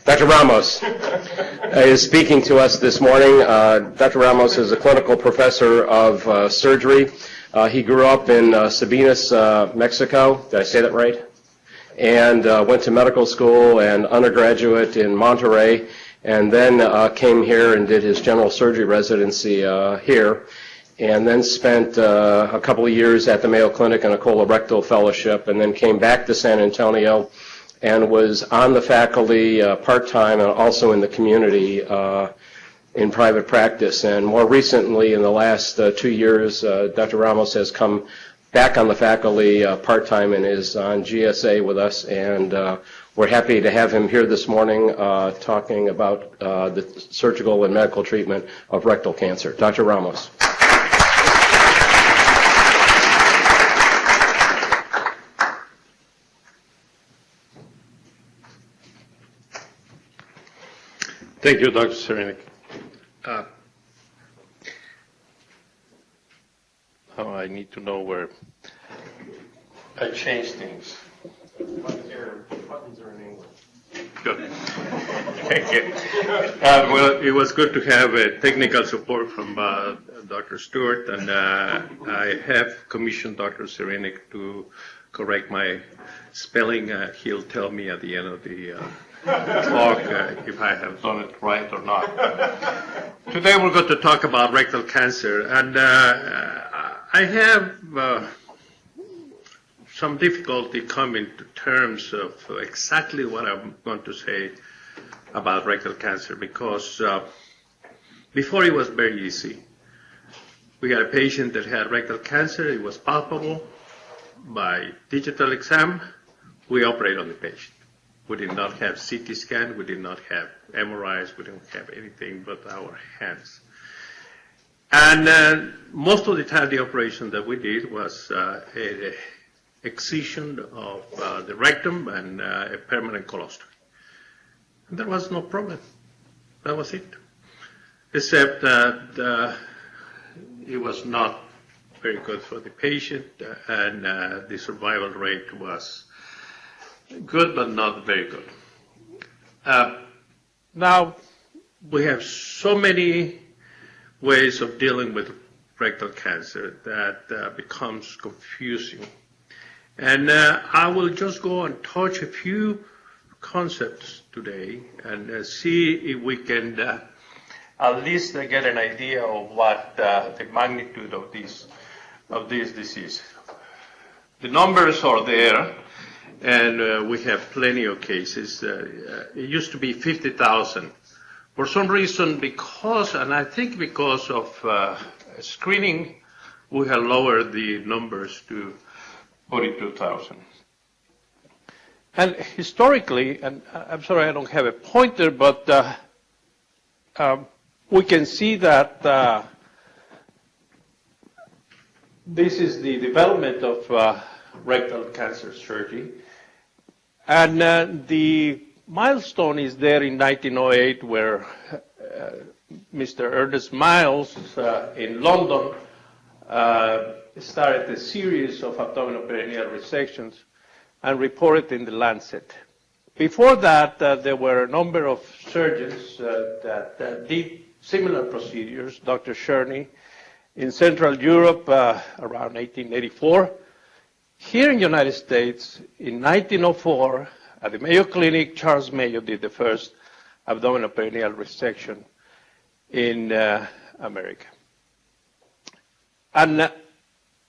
Dr. Ramos is speaking to us this morning. Dr. Ramos is a clinical professor of surgery. He grew up in Sabinas, Mexico. Did I say that right? And went to medical school and undergraduate in Monterey, and then came here and did his general surgery residency here, and then spent a couple of years at the Mayo Clinic in a colorectal fellowship, and then came back to San Antonio and was on the faculty part-time and also in the community in private practice. And more recently, in the last 2 years, Dr. Ramos has come back on the faculty part-time and is on GSA with us, and we're happy to have him here this morning talking about the surgical and medical treatment of rectal cancer. Dr. Ramos. Thank you, Dr. Serenik. I need to know where I change things. Buttons are in English. Good. Thank you. Well, it was good to have technical support from Dr. Stewart, and I have commissioned Dr. Serenik to correct my spelling. He'll tell me at the end of the talk if I have done it right or not. Today we're going to talk about rectal cancer, and I have some difficulty coming to terms of exactly what I'm going to say about rectal cancer, because before it was very easy. We had a patient that had rectal cancer. It was palpable by digital exam. We operate on the patient. We did not have CT scan. We did not have MRIs. We didn't have anything but our hands. And most of the time, the operation that we did was an excision of the rectum and a permanent colostomy. And there was no problem. That was it. Except that it was not very good for the patient, and the survival rate was good, but not very good. Now, we have so many ways of dealing with rectal cancer that becomes confusing. And I will just go and touch a few concepts today and see if we can at least get an idea of what the magnitude of this disease. The numbers are there. And we have plenty of cases. It used to be 50,000. For some reason, and I think because of screening, we have lowered the numbers to 42,000. And historically, and I'm sorry I don't have a pointer, but we can see that this is the development of rectal cancer surgery. And the milestone is there in 1908, where Mr. Ernest Miles in London started a series of abdominal perineal resections and reported in the Lancet. Before that, there were a number of surgeons that did similar procedures. Dr. Cherney in Central Europe around 1884. Here in the United States, in 1904, at the Mayo Clinic, Charles Mayo did the first abdominal perineal resection in America. And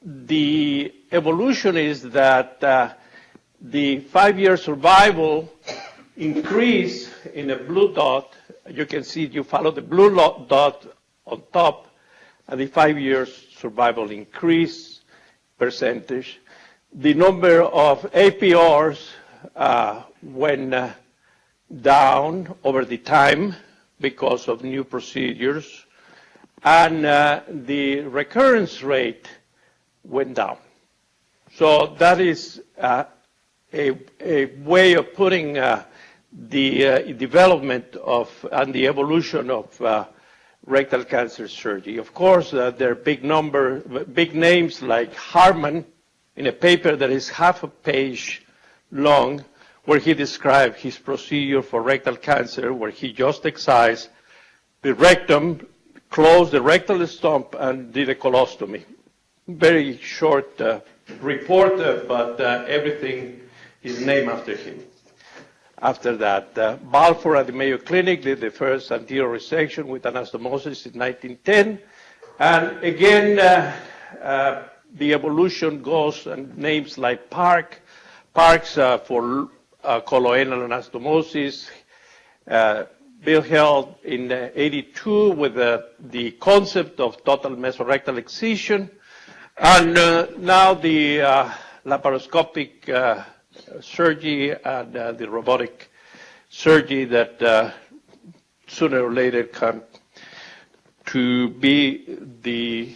the evolution is that the 5-year survival increase in a blue dot. You can see you follow the blue dot on top, and the 5-year survival increase percentage. The number of APRs went down over the time because of new procedures, and the recurrence rate went down. So that is a way of putting the development of and the evolution of rectal cancer surgery. Of course, there are big names like Harman, in a paper that is half a page long, where he described his procedure for rectal cancer, where he just excised the rectum, closed the rectal stump, and did a colostomy. Very short report, but everything is named after him. After that, Balfour at the Mayo Clinic did the first anterior resection with anastomosis in 1910. And again, the evolution goes and names like Parks for coloanal anastomosis, Wilhelm in 82 with the concept of total mesorectal excision, and now the laparoscopic surgery and the robotic surgery that sooner or later come to be the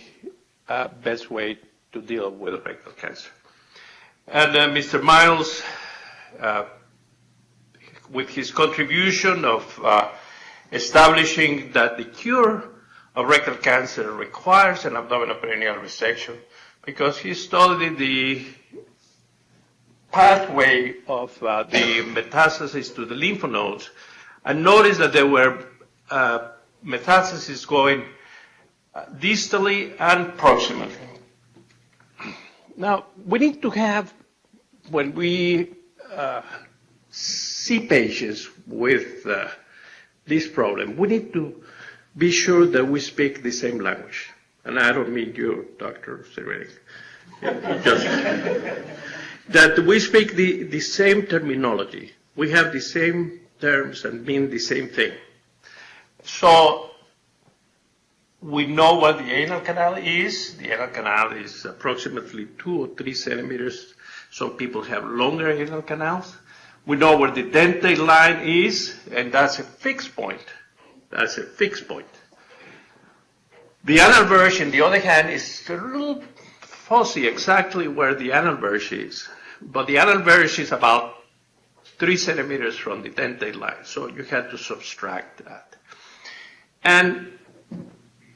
best way to deal with rectal cancer. And Mr. Miles, with his contribution of establishing that the cure of rectal cancer requires an abdominoperineal resection, because he studied the pathway of the metastasis to the lymph nodes and noticed that there were metastases going distally and proximally. Now, we need to have, when we see patients with this problem, we need to be sure that we speak the same language. And I don't mean you, Dr. Cerveric. Just that we speak the same terminology. We have the same terms and mean the same thing. So we know what the anal canal is. The anal canal is approximately 2 or 3 centimeters. Some people have longer anal canals. We know where the dentate line is, and that's a fixed point. That's a fixed point. The anal verge, on the other hand, is a little fuzzy exactly where the anal verge is. But the anal verge is about 3 centimeters from the dentate line, so you have to subtract that. And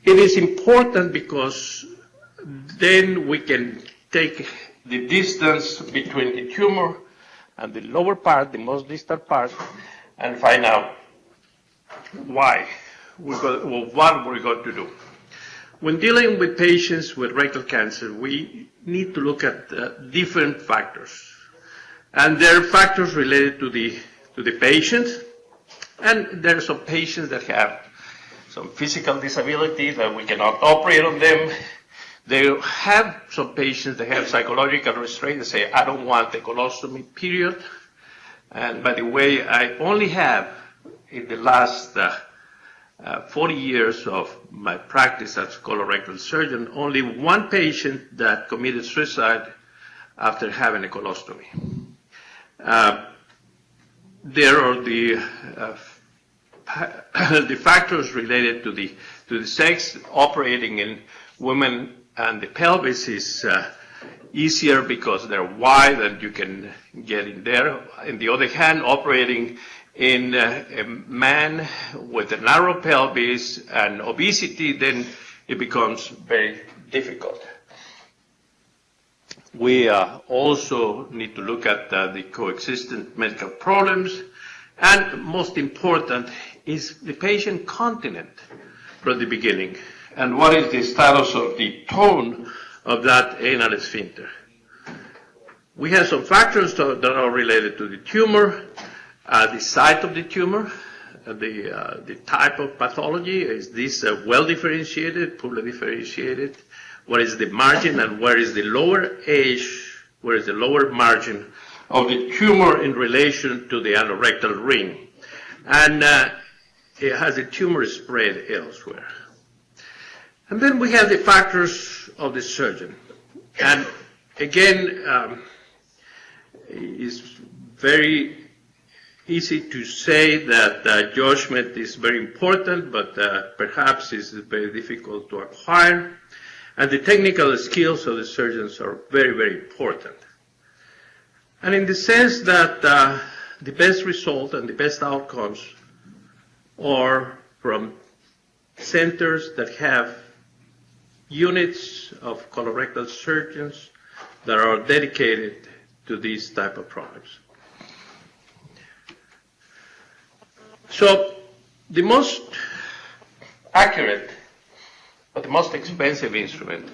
it is important because then we can take the distance between the tumor and the lower part, the most distal part, and find out what we're going to do. When dealing with patients with rectal cancer, we need to look at different factors. And there are factors related to the patient, and there are some patients that have some physical disability that we cannot operate on them. They have some patients that have psychological restraint. They say, I don't want the colostomy, period. And by the way, I only have, in the last 40 years of my practice as a colorectal surgeon, only one patient that committed suicide after having a colostomy. There are the factors related to the sex. Operating in women and the pelvis is easier because they're wide and you can get in there. On the other hand, operating in a man with a narrow pelvis and obesity, then it becomes very difficult. We also need to look at the coexistent medical problems, and most important is the patient continent from the beginning, and what is the status of the tone of that anal sphincter. We have some factors that are related to the tumor, the site of the tumor, the type of pathology. Is this well differentiated, poorly differentiated? What is the margin, and where is the lower edge, where is the lower margin of the tumor in relation to the anorectal ring? And it has a tumor spread elsewhere. And then we have the factors of the surgeon. And again, it's very easy to say that judgment is very important, but perhaps it's very difficult to acquire. And the technical skills of the surgeons are very, very important. And in the sense that the best result and the best outcomes are from centers that have units of colorectal surgeons that are dedicated to these type of problems. So the most accurate, but the most expensive instrument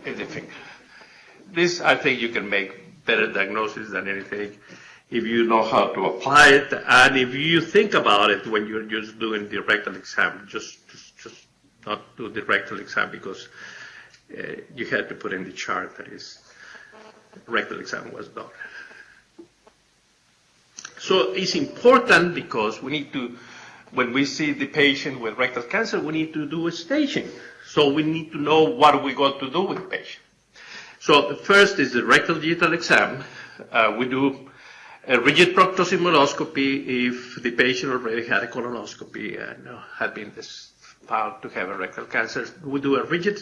is the finger. This, I think you can make better diagnosis than anything if you know how to apply it, and if you think about it when you're just doing the rectal exam, just not do the rectal exam because you had to put in the chart that is rectal exam was done. So it's important because we need to, when we see the patient with rectal cancer, we need to do a staging. So we need to know what we got to do with the patient. So the first is the rectal digital exam. We do a rigid proctosimuloscopy if the patient already had a colonoscopy and had been found to have a rectal cancer. We do a rigid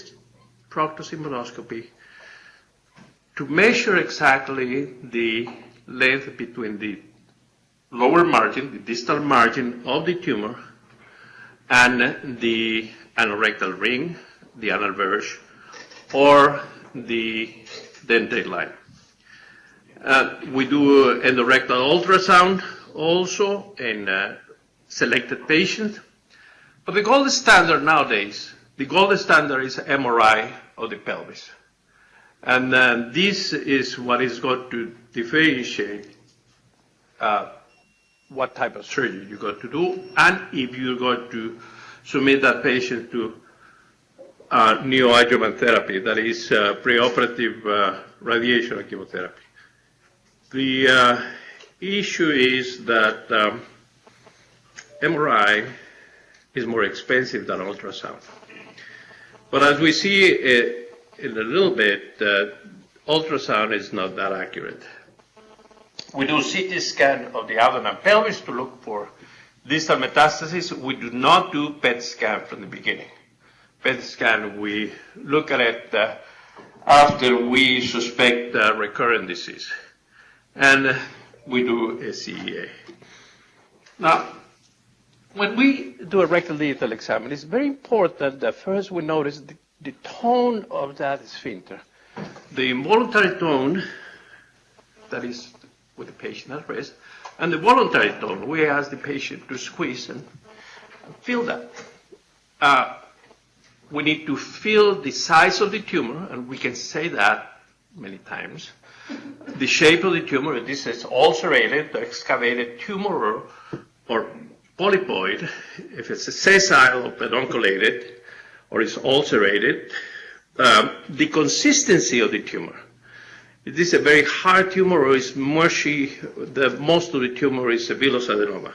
proctosimuloscopy to measure exactly the length between the lower margin, the distal margin of the tumor, and the anorectal ring, the anal verge, or the dentate line. We do endorectal ultrasound also in selected patients. But the gold standard nowadays, the gold standard is MRI of the pelvis. And this is what is going to differentiate what type of surgery you're going to do, and if you're going to submit that patient to neoadjuvant therapy, that is preoperative radiation and chemotherapy. The issue is that MRI is more expensive than ultrasound. But as we see in a little bit, ultrasound is not that accurate. We do CT scan of the abdomen and pelvis to look for distal metastasis. We do not do PET scan from the beginning. PET scan, we look at it after we suspect recurrent disease. And we do a CEA. Now, when we do a rectal digital exam, it's very important that first we notice the tone of that sphincter. The involuntary tone, that is with the patient at rest, and the voluntary tone, we ask the patient to squeeze and feel that. We need to feel the size of the tumor, and we can say that many times. The shape of the tumor, if this is ulcerated, excavated tumor, or polypoid, if it's a sessile or pedunculated, or it's ulcerated, the consistency of the tumor. If this is a very hard tumor or is mushy, most of the tumor is a villous adenoma.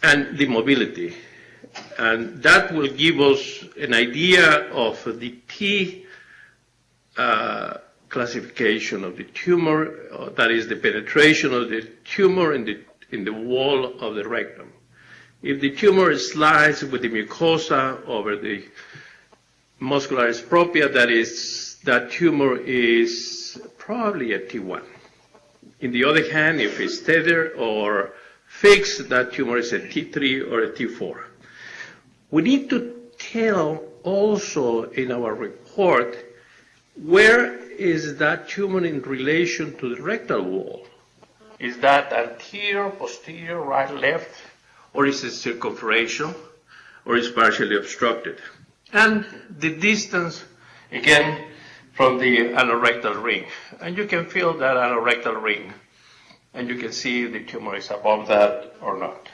And the mobility. And that will give us an idea of the T classification of the tumor, that is the penetration of the tumor in the wall of the rectum. If the tumor slides with the mucosa over the muscularis propria, that tumor is probably a T1. In the other hand, if it's tethered or fixed, that tumor is a T3 or a T4. We need to tell also in our report where is that tumor in relation to the rectal wall. Is that anterior, posterior, right, left, or is it circumferential, or is partially obstructed? And the distance, again, from the anorectal ring. And you can feel that anorectal ring, and you can see if the tumor is above that or not.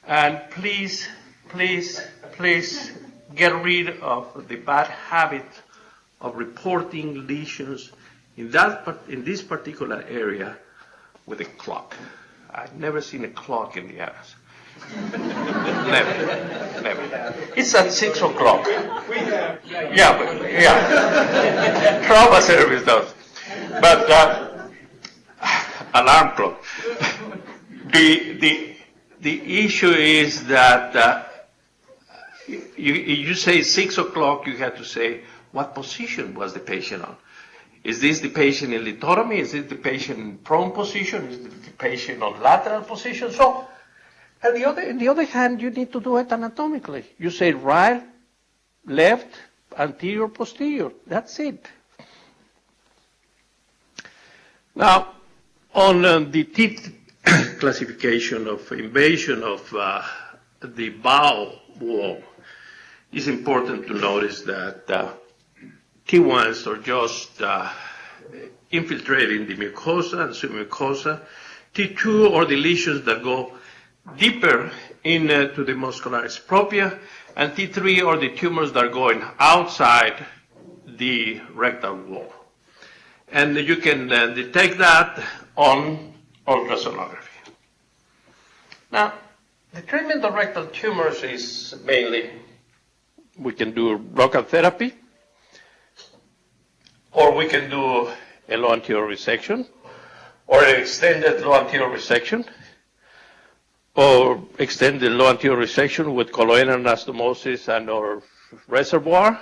And please, please, please get rid of the bad habit of reporting lesions in this particular area with a clock. I've never seen a clock in the anus. Never. It's at 6 o'clock. Yeah. Trauma service does. But alarm clock. The issue is that you say 6 o'clock, you have to say what position was the patient on. Is this the patient in lithotomy? Is it the patient in prone position? Is it the patient on lateral position? So, on the other hand, you need to do it anatomically. You say right, left, anterior, posterior. That's it. Now, On the teeth classification of invasion of the bowel wall, it's important to notice that T1s are just infiltrating the mucosa and submucosa. T2 are the lesions that go deeper into the muscularis propria, and T3 are the tumors that are going outside the rectal wall. And you can detect that on ultrasonography. Now, the treatment of rectal tumors is mainly, we can do local therapy, or we can do a low anterior resection, or an extended low anterior resection, or extended low anterior resection with coloanal anastomosis and or reservoir,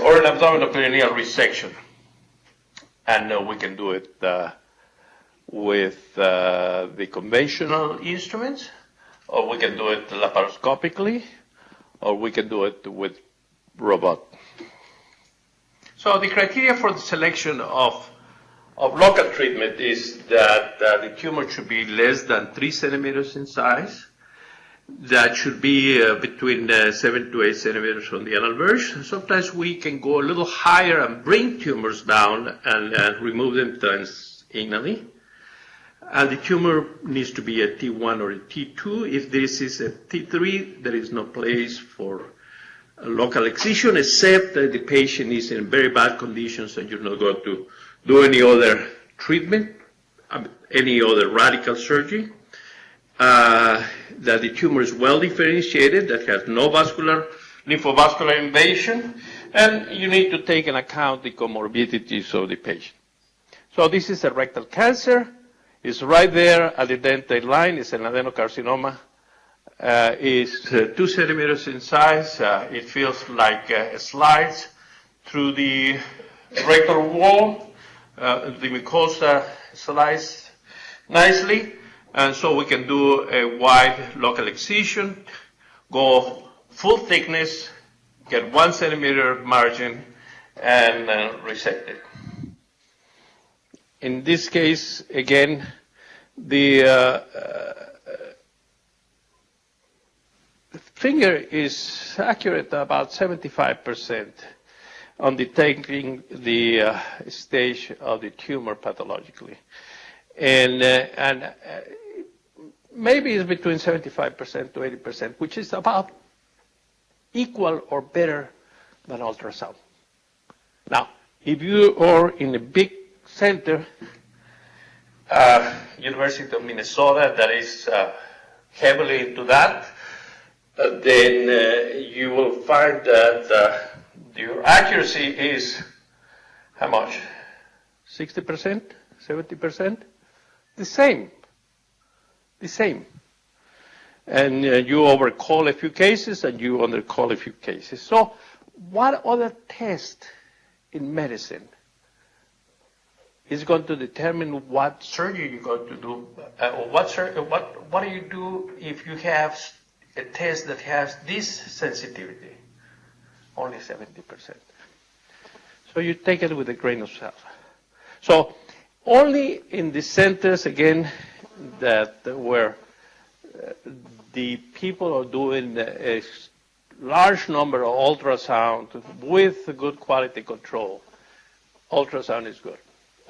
or an abdominal perineal resection. And we can do it with the conventional instruments, or we can do it laparoscopically, or we can do it with robot. So the criteria for the selection of local treatment is that the tumor should be less than 3 centimeters in size. That should be between 7 to 8 centimeters on the anal verge. Sometimes we can go a little higher and bring tumors down and remove them transanally. And the tumor needs to be a T1 or a T2. If this is a T3, there is no place for a local excision, except that the patient is in very bad conditions and you're not going to do any other treatment, any other radical surgery. That the tumor is well differentiated, that has no lymphovascular invasion, and you need to take into account the comorbidities of the patient. So this is a rectal cancer. It's right there at the dentate line. It's an adenocarcinoma. It's 2 centimeters in size. It feels like it slides through the rectal wall. The mucosa slides nicely. And so we can do a wide local excision, go full thickness, get 1 centimeter margin, and resect it. In this case, again, the finger is accurate about 75% on detecting the stage of the tumor pathologically. And maybe it's between 75% to 80%, which is about equal or better than ultrasound. Now, if you are in a big center, University of Minnesota, that is heavily into that, then you will find that your accuracy is how much? 60%? 70%? The same. And you overcall a few cases and you undercall a few cases. So what other test in medicine is going to determine what surgery you're going to do? What do you do if you have a test that has this sensitivity? Only 70%. So you take it with a grain of salt. So only in the centers, again, that where the people are doing a large number of ultrasound with good quality control, ultrasound is good.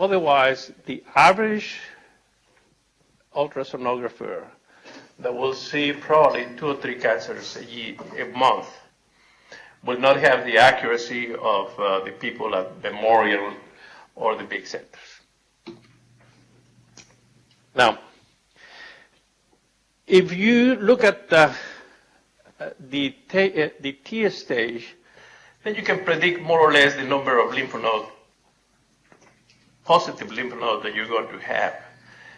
Otherwise, the average ultrasonographer that will see probably 2 or 3 cancers a month will not have the accuracy of the people at Memorial or the big centers. Now, if you look at the T stage, then you can predict more or less the number of lymph nodes, positive lymph nodes that you're going to have.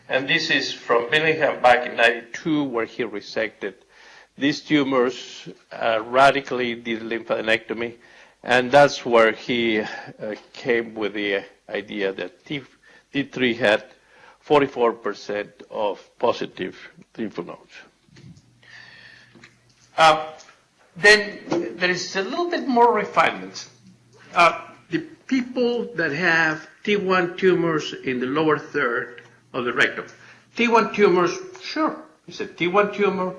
And this is from Bellingham back in '92, where he resected these tumors, radically did lymphadenectomy, and that's where he came with the idea that T3 had 44% of positive lymph nodes. Then there is a little bit more refinements. The people that have T1 tumors in the lower third of the rectum. T1 tumors, sure, it's a T1 tumor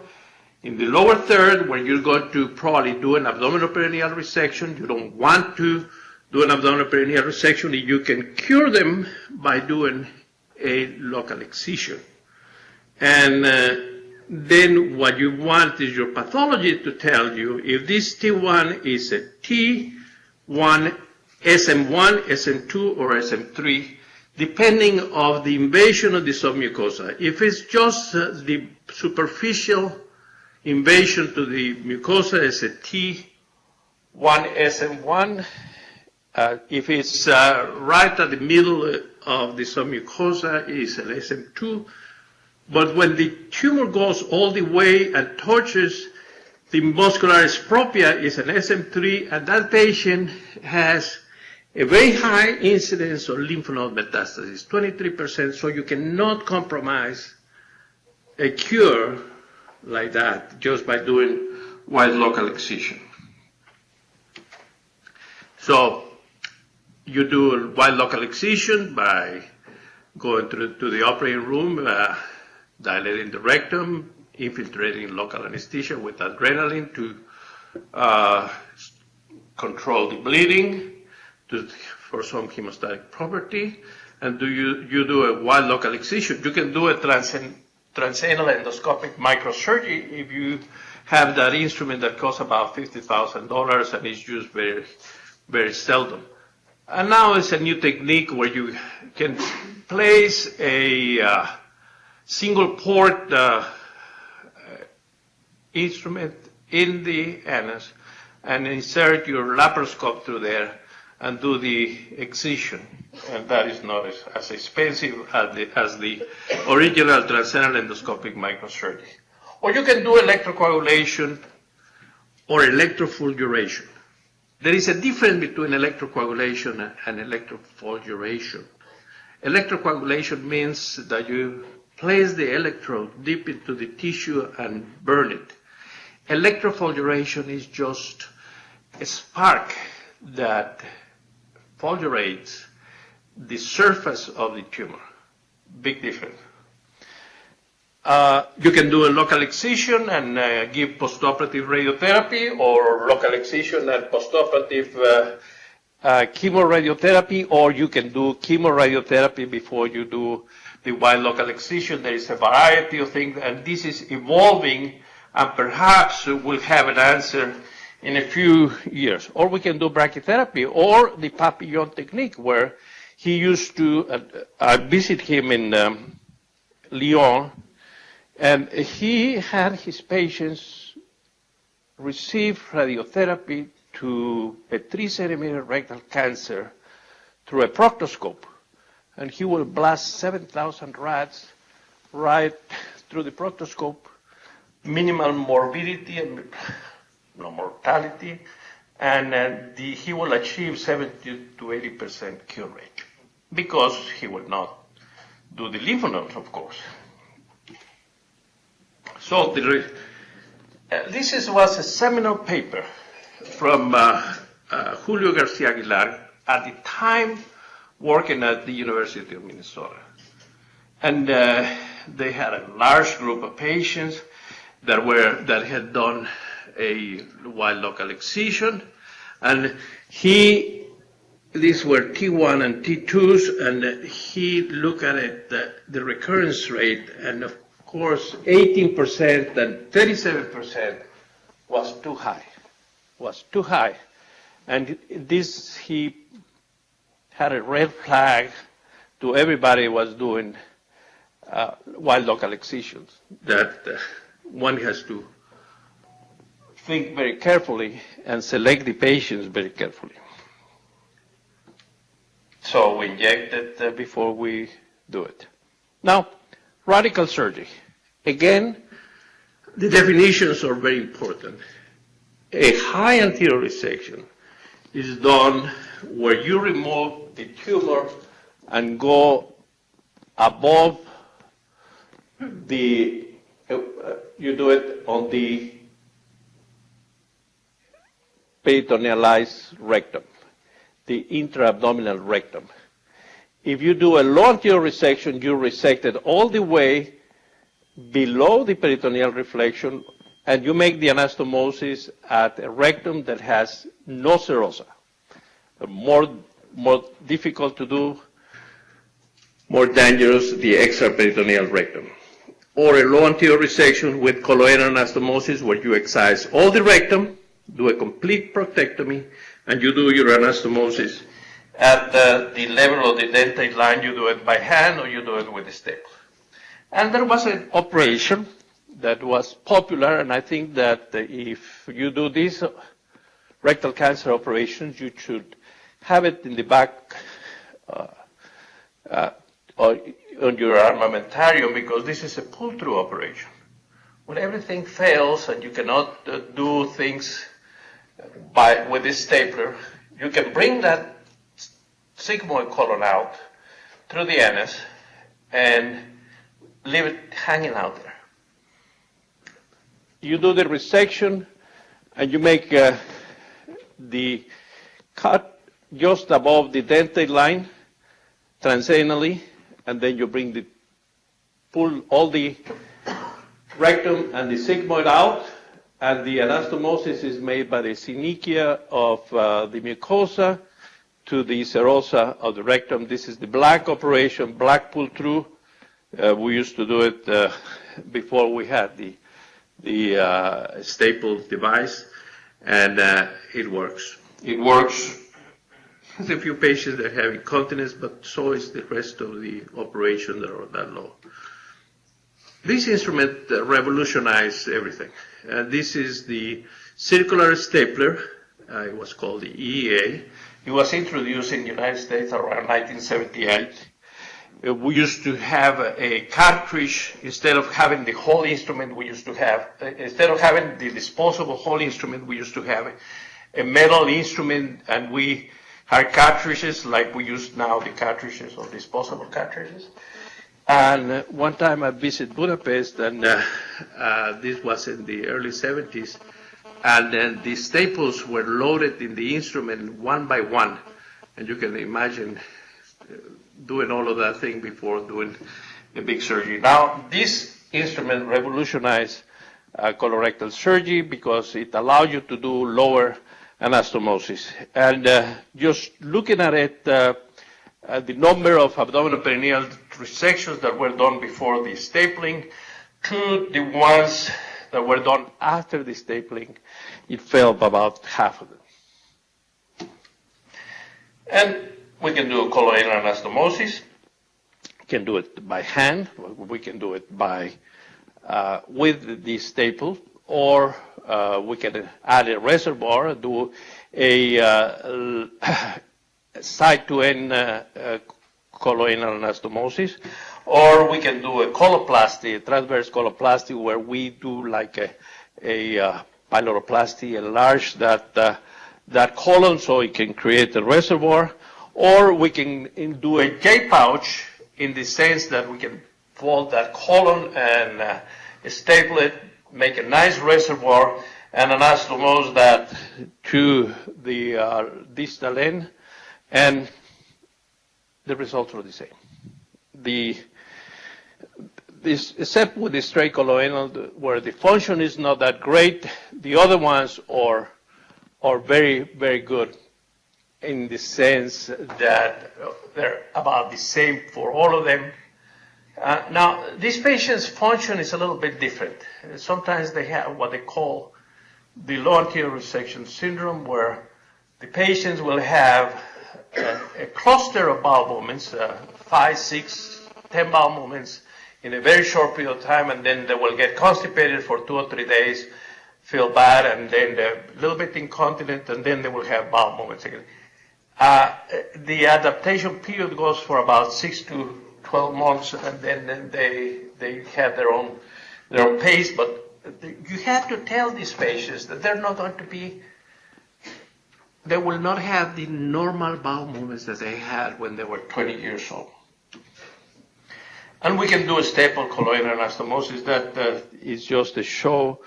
in the lower third where you're going to probably do an abdominal perineal resection. You don't want to do an abdominal perineal resection. You can cure them by doing a local excision. And then what you want is your pathologist to tell you if this T1 is a T1, SM1, SM2, or SM3, depending on the invasion of the submucosa. If it's just the superficial invasion to the mucosa, it's a T1, SM1. If it's right at the middle of the submucosa, it's an SM2. But when the tumor goes all the way and touches the muscular propria, it's an SM3, and that patient has a very high incidence of lymph node metastasis, 23%, so you cannot compromise a cure like that just by doing wide local excision. So you do a wide local excision by going to the operating room, dilating the rectum, infiltrating local anesthesia with adrenaline to control the bleeding, for some hemostatic property, and you do a wide local excision. You can do a transanal endoscopic microsurgery if you have that instrument that costs about $50,000 and is used very, very seldom. And now it's a new technique where you can place a single port instrument in the anus and insert your laparoscope through there and do the excision. And that is not as expensive as the original transanal endoscopic microsurgery. Or you can do electrocoagulation or electrofulguration. There is a difference between electrocoagulation and electrofulguration. Electrocoagulation means that you place the electrode deep into the tissue and burn it. Electrofulguration is just a spark that fulgurates the surface of the tumor. Big difference. You can do a local excision and give postoperative radiotherapy, or local excision and postoperative chemoradiotherapy, or you can do chemoradiotherapy before you do the wide local excision. There is a variety of things, and this is evolving, and perhaps we'll have an answer in a few years. Or we can do brachytherapy, or the papillon technique, where he used to, I visit him in Lyon, and he had his patients receive radiotherapy to a 3-centimeter rectal cancer through a proctoscope. And he will blast 7,000 rats right through the proctoscope, minimal morbidity and no mortality, and he will achieve 70 to 80% cure rate, because he will not do the lymph nodes, of course. So this was a seminal paper from Julio Garcia Aguilar, at the time working at the University of Minnesota. And they had a large group of patients that had done a wide local excision, and these were T1 and T2s, and he looked at it, the recurrence rate, and of course 18% and 37% was too high. And this, he had a red flag to everybody who was doing wide local excisions, that one has to think very carefully and select the patients very carefully. So we inject it before we do it. Now, radical surgery. Again, the definitions are very important. A high anterior resection is done where you remove the tumor and go above the, you do it on the peritonealized rectum, the intra-abdominal rectum. If you do a low anterior resection, you resected all the way below the peritoneal reflection, and you make the anastomosis at a rectum that has no serosa. More difficult to do, more dangerous, the extraperitoneal rectum. Or a low anterior resection with coloanal anastomosis, where you excise all the rectum, do a complete proctectomy, and you do your anastomosis at the level of the dentate line. You do it by hand or you do it with a staple. And there was an operation that was popular, and I think that if you do these rectal cancer operations, you should have it in the back or on your armamentarium, because this is a pull-through operation. When everything fails and you cannot do things with this stapler, you can bring that sigmoid colon out through the anus and leave it hanging out there. You do the resection and you make the cut just above the dentate line transanally, and then you pull all the rectum and the sigmoid out, and the anastomosis is made by the synechia of the mucosa to the serosa of the rectum. This is the black operation, black pull-through. We used to do it before we had the staple device, and it works. It works. There's a few patients that have incontinence, but so is the rest of the operation that are that low. This instrument revolutionized everything. This is the circular stapler. It was called the EEA. It was introduced in the United States around 1978. We used to have a cartridge. Instead of having the whole instrument, instead of having the disposable whole instrument, we used to have a metal instrument, and we had cartridges like we use now, the cartridges or disposable cartridges. And one time I visited Budapest, and this was in the early 70s, and then the staples were loaded in the instrument one by one. And you can imagine doing all of that thing before doing a big surgery. Now, this instrument revolutionized colorectal surgery because it allowed you to do lower anastomosis. And just looking at it, the number of abdominal perineal resections that were done before the stapling to the ones that were done after the stapling, it fell by about half of them. And we can do a coloanal anastomosis. We can do it by hand. We can do it by with the staple, or we can add a reservoir, do a side-to-end coloanal anastomosis, or we can do a coloplasty, a transverse coloplasty, where we do like a pyloroplasty, enlarge that colon so it can create a reservoir, or we can do a J-pouch in the sense that we can fold that colon and staple it, make a nice reservoir, and anastomose that to the distal end, and the results are the same. Except with the straight coloanal, where the function is not that great, the other ones are very, very good in the sense that they're about the same for all of them. Now, these patients' function is a little bit different. Sometimes they have what they call the low anterior resection syndrome, where the patients will have a cluster of bowel movements, 5, 6, 10 bowel movements in a very short period of time, and then they will get constipated for 2 or 3 days, feel bad, and then they're a little bit incontinent, and then they will have bowel movements again. The adaptation period goes for about 6 to 12 months, and then they have their own pace, but you have to tell these patients that they're not going to be, they will not have the normal bowel movements that they had when they were 20 years old. And we can do a staple coloanal anastomosis. That is just a show.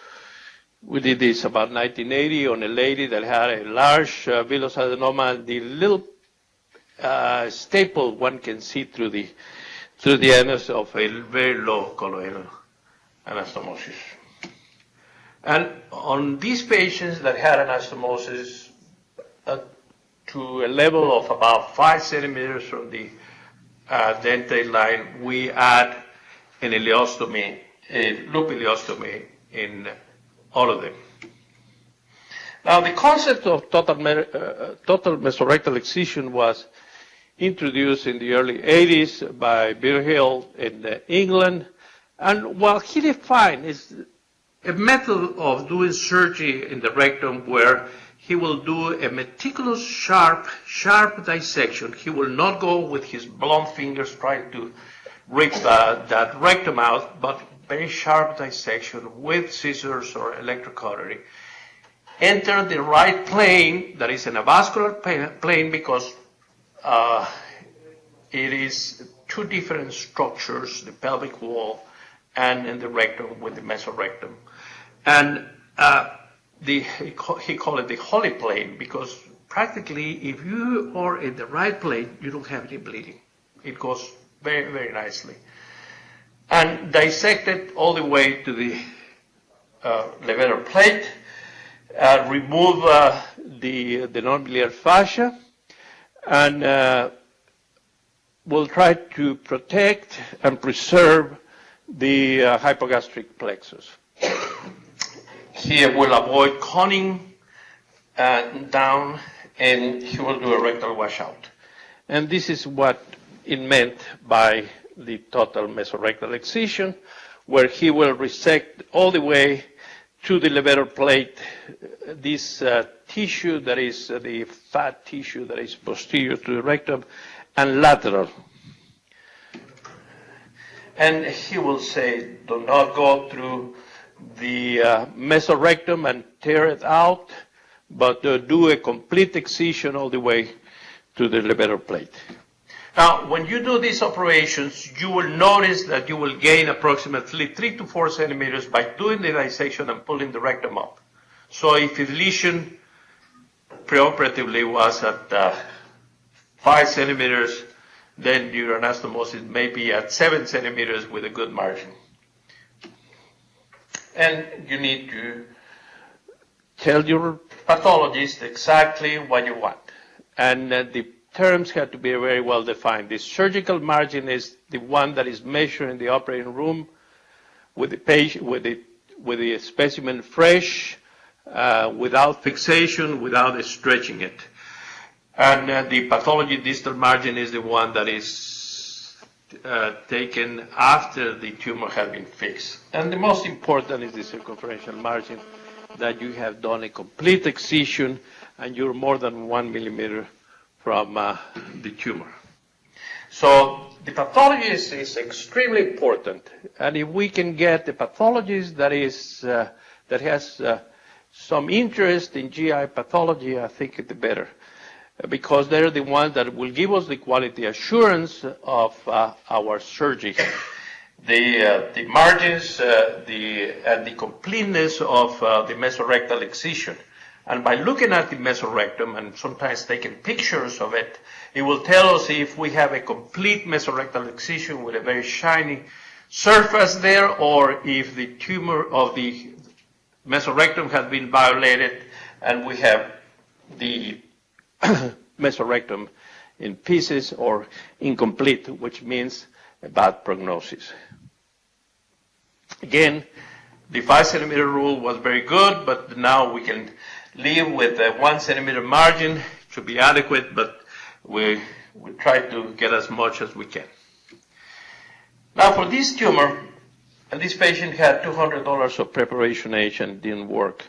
We did this about 1980 on a lady that had a large villous adenoma. The little staple one can see through the anus of a very low coloanal anastomosis. And on these patients that had anastomosis to a level of about 5 centimeters from the dentate line, we add an ileostomy, a loop ileostomy in all of them. Now, the concept of total mesorectal excision was introduced in the early 80s by Virgil in England, and what he defined is a method of doing surgery in the rectum where he will do a meticulous, sharp dissection. He will not go with his blunt fingers trying to rip that rectum out, but very sharp dissection with scissors or electrocautery. Enter the right plane, that is an avascular plane, because it is two different structures, the pelvic wall and the rectum with the mesorectum. And he called it the holy plane, because practically if you are in the right plane, you don't have any bleeding. It goes very, very nicely. And dissected all the way to the levator plate, remove the non-biliary fascia, and we'll try to protect and preserve the hypogastric plexus. He will avoid coning down, and he will do a rectal washout. And this is what it meant by the total mesorectal excision, where he will resect all the way to the levator plate this tissue that is the fat tissue that is posterior to the rectum and lateral. And he will say, do not go through the mesorectum and tear it out, but do a complete excision all the way to the levator plate. Now, when you do these operations, you will notice that you will gain approximately 3 to 4 centimeters by doing the dissection and pulling the rectum up. So if the lesion preoperatively was at 5 centimeters, then your anastomosis may be at 7 centimeters with a good margin. And you need to tell your pathologist exactly what you want. And the terms have to be very well defined. The surgical margin is the one that is measured in the operating room with the patient, with the specimen fresh, without fixation, without stretching it. And the pathology distal margin is the one that is taken after the tumor has been fixed. And the most important is the circumferential margin, that you have done a complete excision and you're more than 1 millimeter from the tumor. So the pathologist is extremely important, and if we can get the pathologist that has some interest in GI pathology, I think the better, because they're the ones that will give us the quality assurance of our surgery. The margins and the completeness of the mesorectal excision. And by looking at the mesorectum and sometimes taking pictures of it, it will tell us if we have a complete mesorectal excision with a very shiny surface there, or if the tumor of the mesorectum has been violated and we have the mesorectum in pieces or incomplete, which means a bad prognosis. Again, the 5 centimeter rule was very good, but now we can live with a 1 centimeter margin. It should be adequate, but we try to get as much as we can. Now for this tumor, and this patient had $200 of preparation age and didn't work.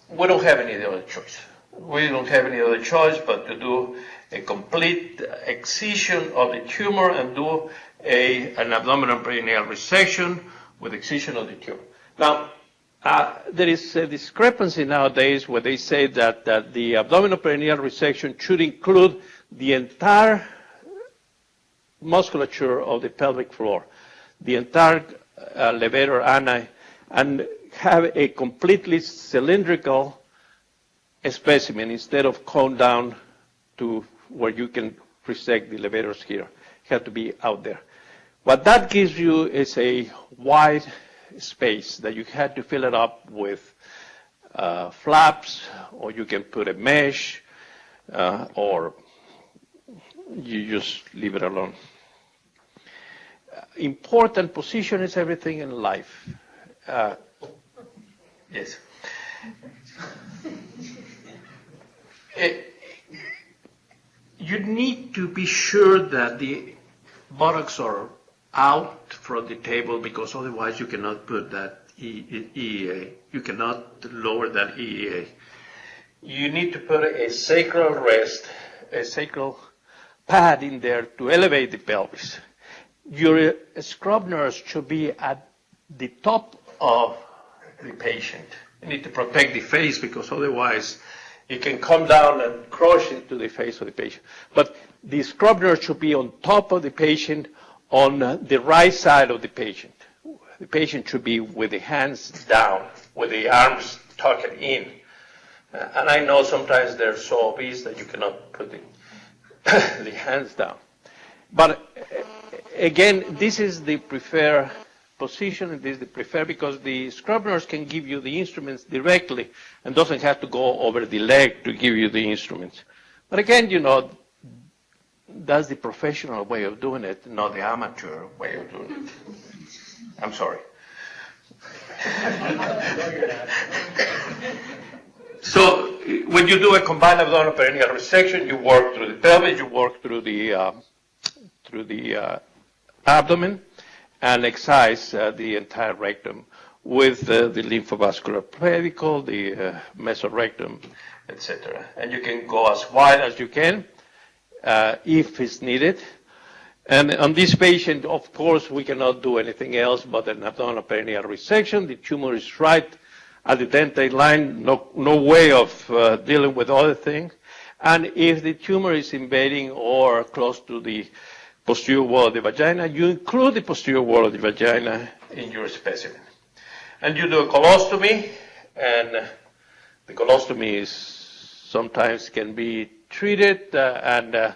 We don't have any other choice. We don't have any other choice but to do a complete excision of the tumor and do an abdominal perineal resection with excision of the tumor. Now, there is a discrepancy nowadays where they say that the abdominal perineal resection should include the entire musculature of the pelvic floor, the entire levator ani, and have a completely cylindrical a specimen instead of come down to where you can resect the elevators here. You have to be out there. What that gives you is a wide space that you had to fill it up with flaps, or you can put a mesh, or you just leave it alone. Important position is everything in life. Yes. You need to be sure that the buttocks are out from the table, because otherwise you cannot put that EEA. You cannot lower that EEA. You need to put a sacral rest, a sacral pad in there to elevate the pelvis. Your scrub nurse should be at the top of the patient. You need to protect the face, because otherwise it can come down and crush into the face of the patient. But the scrub nurse should be on top of the patient, on the right side of the patient. The patient should be with the hands down, with the arms tucked in. And I know sometimes they're so obese that you cannot put the hands down. But again, this is the preferred position, and this is the preferred, because the scrub nurse can give you the instruments directly and doesn't have to go over the leg to give you the instruments. But again, you know, that's the professional way of doing it, not the amateur way of doing it. I'm sorry. So when you do a combined abdominal perineal resection, you work through the pelvis, you work through the abdomen, and excise the entire rectum with the lymphovascular pedicle, the mesorectum, etc. And you can go as wide as you can if it's needed. And on this patient, of course, we cannot do anything else but an abdominal perineal resection. The tumor is right at the dentate line, no way of dealing with other things. And if the tumor is invading or close to the posterior wall of the vagina, you include the posterior wall of the vagina in your specimen. And you do a colostomy, and the colostomy is sometimes can be treated, and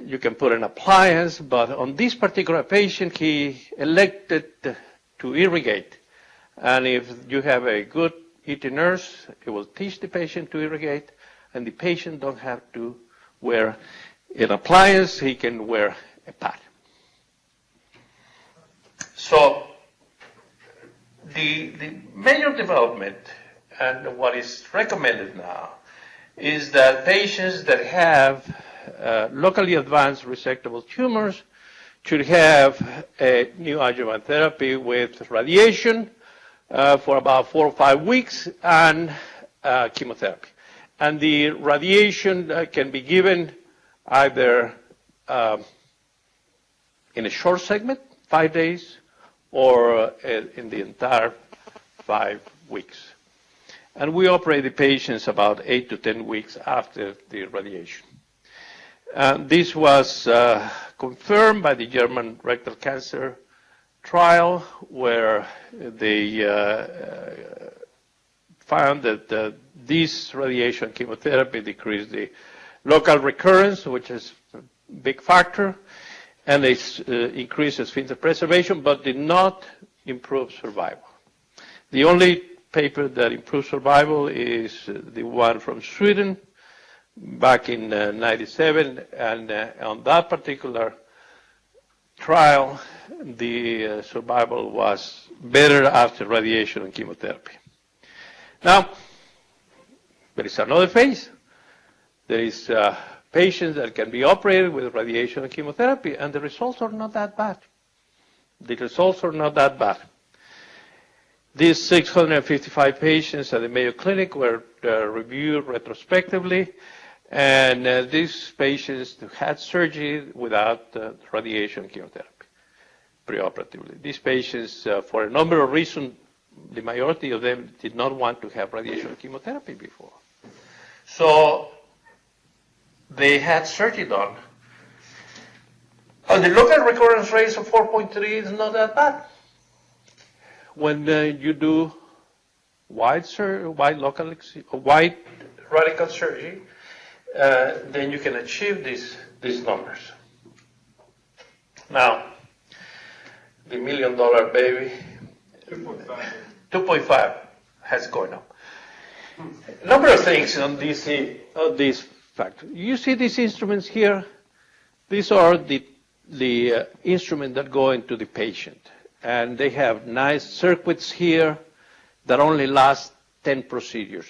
you can put an appliance, but on this particular patient, he elected to irrigate. And if you have a good ET nurse, it will teach the patient to irrigate, and the patient don't have to wear an appliance, he can wear a pad. So the major development and what is recommended now is that patients that have locally advanced resectable tumors should have a neoadjuvant therapy with radiation for about 4 or 5 weeks and chemotherapy. And the radiation can be given either in a short segment, 5 days, or in the entire 5 weeks. And we operate the patients about 8 to 10 weeks after the radiation. This was confirmed by the German rectal cancer trial, where they found that this radiation chemotherapy decreased the local recurrence, which is a big factor, and it increases sphincter preservation, but did not improve survival. The only paper that improved survival is the one from Sweden back in 97, and on that particular trial, the survival was better after radiation and chemotherapy. Now, there is another phase. There is patients that can be operated with radiation and chemotherapy, and the results are not that bad. The results are not that bad. These 655 patients at the Mayo Clinic were reviewed retrospectively, and these patients had surgery without radiation chemotherapy, preoperatively. These patients, for a number of reasons, the majority of them did not want to have radiation chemotherapy before. So they had surgery done. And the local recurrence rate of 4.3 is not that bad. When you do wide radical surgery, then you can achieve these numbers. Now, the $1 million baby, 2.5 has gone up. A number of things on this factor. You see these instruments here? These are the instruments that go into the patient. And they have nice circuits here that only last 10 procedures.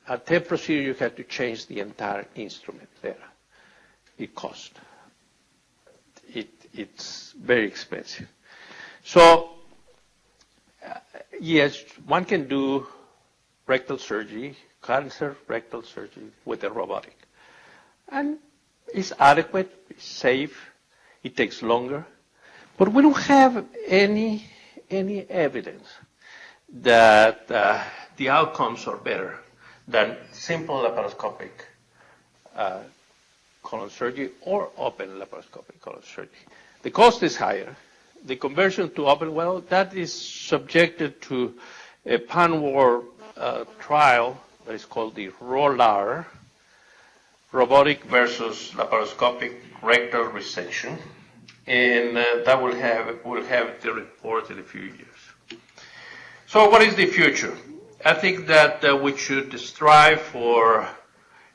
At 10 procedures, you have to change the entire instrument there. It costs. It's very expensive. So, yes, one can do rectal surgery, cancer rectal surgery with a robotic. And it's adequate, it's safe, it takes longer. But we don't have any evidence that the outcomes are better than simple laparoscopic colon surgery or open laparoscopic colon surgery. The cost is higher. The conversion to open, well, that is subjected to a pan-world trial that is called the ROLAR, robotic versus laparoscopic rectal resection, and that will have the report in a few years. So what is the future? I think that we should strive for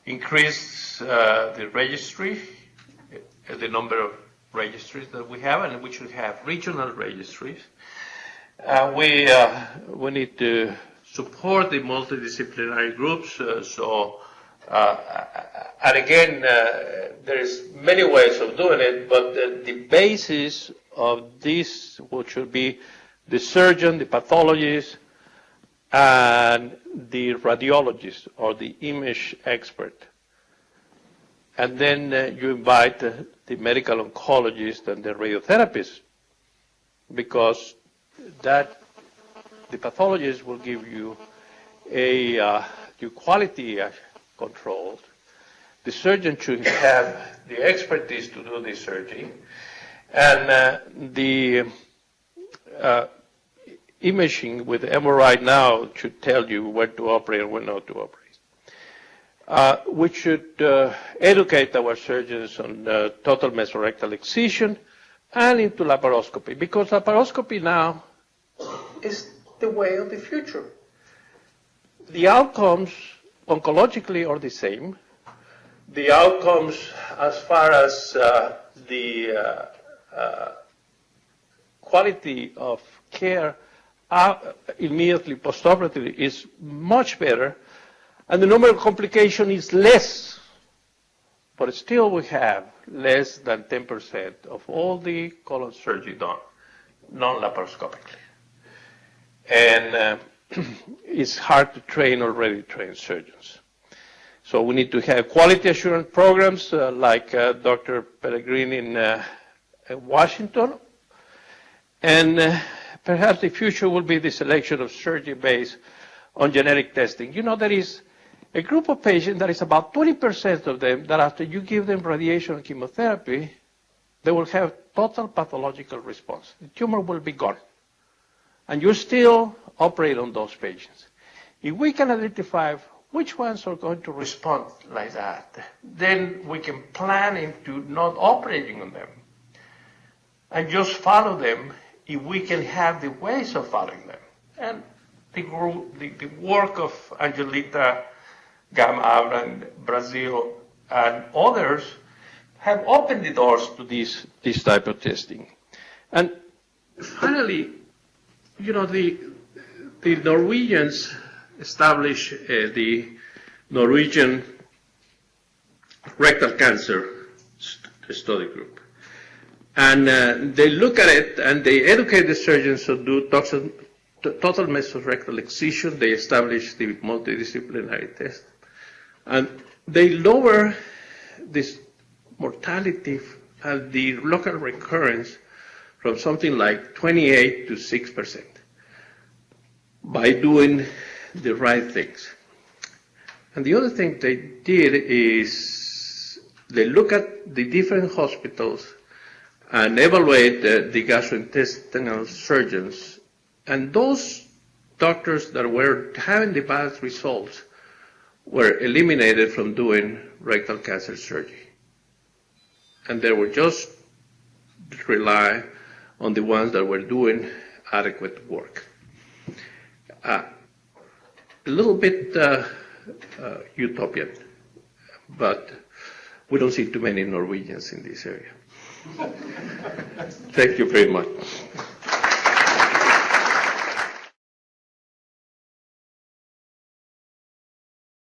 increase the registry, the number of registries that we have, and we should have regional registries. We need to support the multidisciplinary groups. And again, there's many ways of doing it, but the basis of this, which should be the surgeon, the pathologist, and the radiologist or the image expert. And then you invite the medical oncologist and the radiotherapist, because the pathologist will give you your quality controlled. The surgeon should have the expertise to do the surgery, and the imaging with MRI now should tell you when to operate and when not to operate. We should educate our surgeons on total mesorectal excision and into laparoscopy, because laparoscopy now is the way of the future. The outcomes oncologically are the same. The outcomes as far as the quality of care immediately postoperatively is much better, and the number of complications is less, but still we have less than 10% of all the colon surgery done non-laparoscopically. And it's hard to train already trained surgeons. So we need to have quality assurance programs like Dr. Pellegrini in Washington. And perhaps the future will be the selection of surgery based on genetic testing. You know, there is a group of patients, that is about 20% of them, that after you give them radiation and chemotherapy, they will have total pathological response. The tumor will be gone. And you still operate on those patients. If we can identify which ones are going to respond like that, then we can plan into not operating on them and just follow them if we can have the ways of following them. And the work of Angelita Gama in Brazil and others have opened the doors to this type of testing. And finally, you know, the Norwegians established the Norwegian rectal cancer study group. And they look at it and they educate the surgeons to do total mesorectal excision. They establish the multidisciplinary test. And they lower this mortality and the local recurrence from something like 28 to 6% by doing the right things. And the other thing they did is they look at the different hospitals and evaluate the gastrointestinal surgeons, and those doctors that were having the bad results were eliminated from doing rectal cancer surgery. And they were just rely on the ones that were doing adequate work. A little bit utopian, but we don't see too many Norwegians in this area. Thank you very much.